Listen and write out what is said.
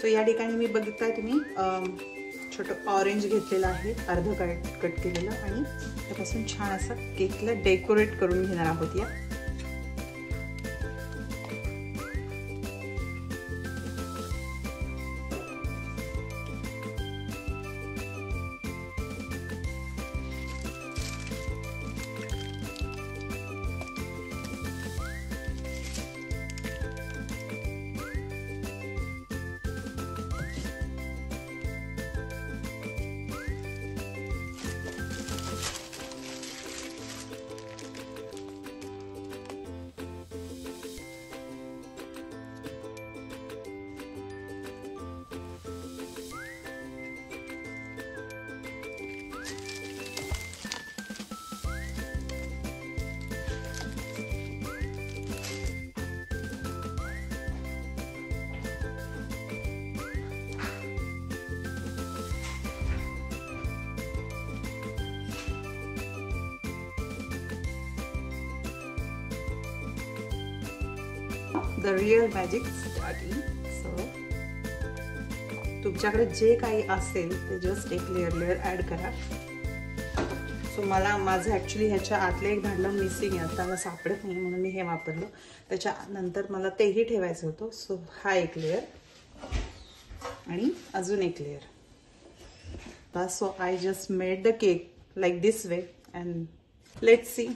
सो या ठिकाणी मी बघितलाय तुम्ही छोटं ऑरेंज घेतलेलं आहे, अर्ध कट केलेलं, आणि त्यापासून छान असं केकला डेकोरेट करून घेणार आहोत या. The real magic starting. So तुमच्याकडे जे काही असेल ते जस्ट एक लेअर ॲड करा. सो मला माझं ॲक्च्युली ह्याच्या आतलं एक भांडं मिसिंग आहे, आता मला सापडत नाही म्हणून मी हे वापरलं. त्याच्यानंतर मला तेही ठेवायचं होतं. सो हा एक लेअर आणि अजून एक लेअर बस. So I just made the cake like this way and let's C